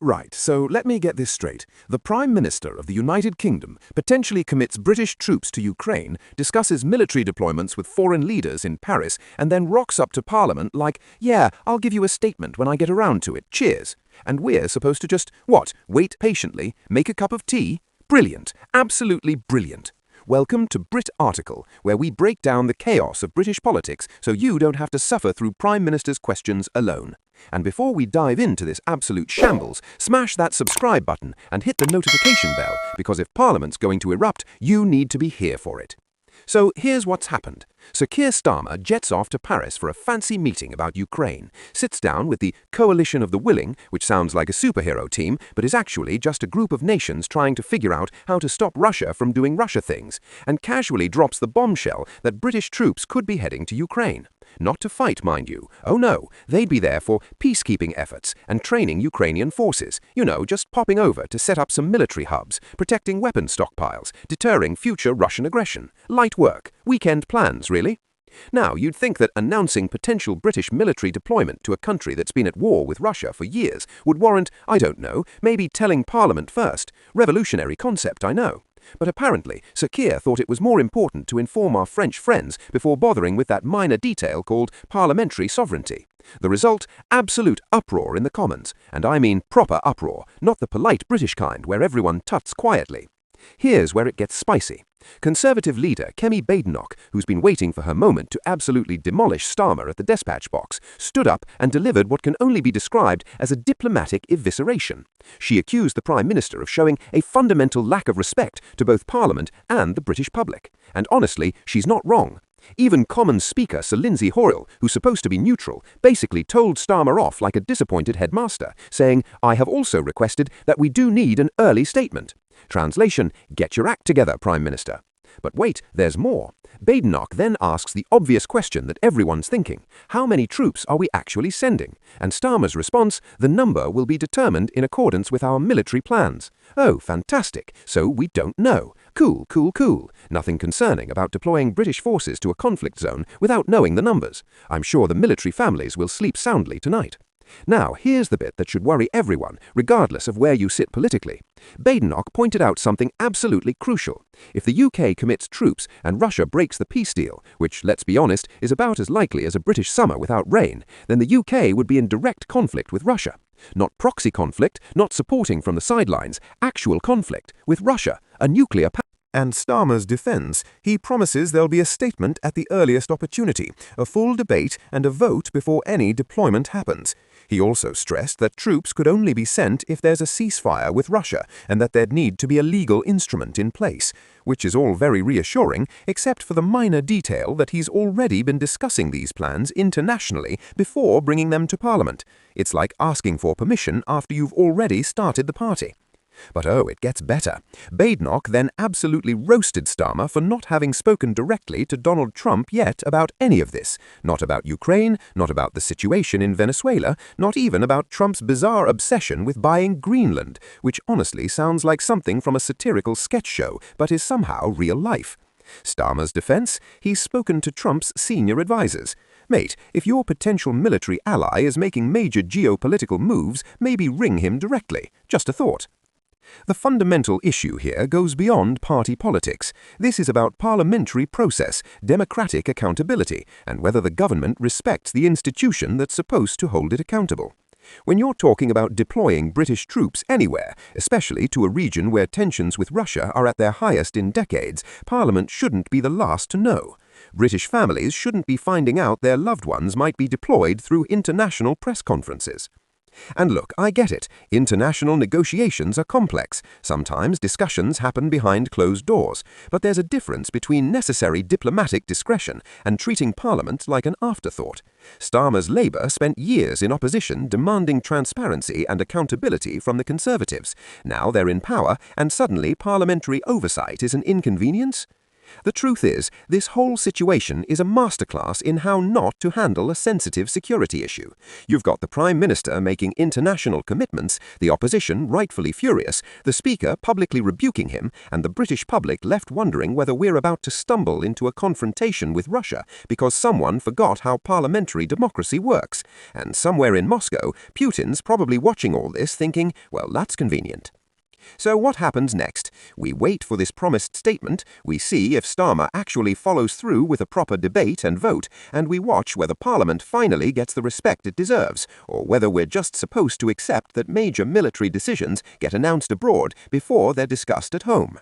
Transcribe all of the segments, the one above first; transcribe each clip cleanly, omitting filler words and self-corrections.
Right, so let me get this straight. The Prime Minister of the United Kingdom potentially commits British troops to Ukraine, discusses military deployments with foreign leaders in Paris, and then rocks up to Parliament like, yeah, I'll give you a statement when I get around to it, cheers. And we're supposed to just, what, wait patiently, make a cup of tea? Brilliant, absolutely brilliant. Welcome to Brit Article, where we break down the chaos of British politics so you don't have to suffer through Prime Minister's questions alone. And before we dive into this absolute shambles, smash that subscribe button and hit the notification bell, because if Parliament's going to erupt, you need to be here for it. So here's what's happened. Sir Keir Starmer jets off to Paris for a fancy meeting about Ukraine, sits down with the Coalition of the Willing, which sounds like a superhero team, but is actually just a group of nations trying to figure out how to stop Russia from doing Russia things, and casually drops the bombshell that British troops could be heading to Ukraine. Not to fight, mind you. Oh no, they'd be there for peacekeeping efforts and training Ukrainian forces. You know, just popping over to set up some military hubs, protecting weapon stockpiles, deterring future Russian aggression. Light work. Weekend plans, really. Now, you'd think that announcing potential British military deployment to a country that's been at war with Russia for years would warrant, I don't know, maybe telling Parliament first. Revolutionary concept, I know. But apparently, Sir Keir thought it was more important to inform our French friends before bothering with that minor detail called parliamentary sovereignty. The result? Absolute uproar in the Commons. And I mean proper uproar, not the polite British kind where everyone tuts quietly. Here's where it gets spicy. Conservative leader Kemi Badenoch, who's been waiting for her moment to absolutely demolish Starmer at the dispatch box, stood up and delivered what can only be described as a diplomatic evisceration. She accused the Prime Minister of showing a fundamental lack of respect to both Parliament and the British public. And honestly, she's not wrong. Even Commons Speaker Sir Lindsay Hoyle, who's supposed to be neutral, basically told Starmer off like a disappointed headmaster, saying, I have also requested that we do need an early statement. Translation, get your act together, Prime Minister. But wait, there's more. Badenoch then asks the obvious question that everyone's thinking. How many troops are we actually sending? And Starmer's response, the number will be determined in accordance with our military plans. Oh, fantastic. So we don't know. Cool, cool, cool. Nothing concerning about deploying British forces to a conflict zone without knowing the numbers. I'm sure the military families will sleep soundly tonight. Now, here's the bit that should worry everyone, regardless of where you sit politically. Badenoch pointed out something absolutely crucial. If the UK commits troops and Russia breaks the peace deal, which, let's be honest, is about as likely as a British summer without rain, then the UK would be in direct conflict with Russia. Not proxy conflict, not supporting from the sidelines, actual conflict with Russia, a nuclear power. And Starmer's defense, he promises there'll be a statement at the earliest opportunity, a full debate and a vote before any deployment happens. He also stressed that troops could only be sent if there's a ceasefire with Russia and that there'd need to be a legal instrument in place, which is all very reassuring except for the minor detail that he's already been discussing these plans internationally before bringing them to Parliament. It's like asking for permission after you've already started the party. But oh, it gets better. Badenoch then absolutely roasted Starmer for not having spoken directly to Donald Trump yet about any of this. Not about Ukraine, not about the situation in Venezuela, not even about Trump's bizarre obsession with buying Greenland, which honestly sounds like something from a satirical sketch show, but is somehow real life. Starmer's defense? He's spoken to Trump's senior advisors. Mate, if your potential military ally is making major geopolitical moves, maybe ring him directly. Just a thought. The fundamental issue here goes beyond party politics. This is about parliamentary process, democratic accountability, and whether the government respects the institution that's supposed to hold it accountable. When you're talking about deploying British troops anywhere, especially to a region where tensions with Russia are at their highest in decades, Parliament shouldn't be the last to know. British families shouldn't be finding out their loved ones might be deployed through international press conferences. And look, I get it. International negotiations are complex. Sometimes discussions happen behind closed doors. But there's a difference between necessary diplomatic discretion and treating Parliament like an afterthought. Starmer's Labour spent years in opposition demanding transparency and accountability from the Conservatives. Now they're in power, and suddenly parliamentary oversight is an inconvenience? The truth is, this whole situation is a masterclass in how not to handle a sensitive security issue. You've got the Prime Minister making international commitments, the opposition rightfully furious, the Speaker publicly rebuking him, and the British public left wondering whether we're about to stumble into a confrontation with Russia because someone forgot how parliamentary democracy works. And somewhere in Moscow, Putin's probably watching all this thinking, well, that's convenient. So what happens next? We wait for this promised statement, we see if Starmer actually follows through with a proper debate and vote, and we watch whether Parliament finally gets the respect it deserves, or whether we're just supposed to accept that major military decisions get announced abroad before they're discussed at home.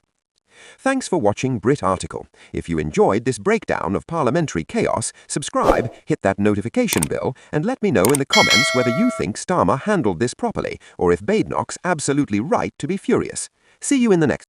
Thanks for watching Brit article. If you enjoyed this breakdown of parliamentary chaos, subscribe, hit that notification bell, and let me know in the comments whether you think Starmer handled this properly, or if Badenoch's absolutely right to be furious. See you in the next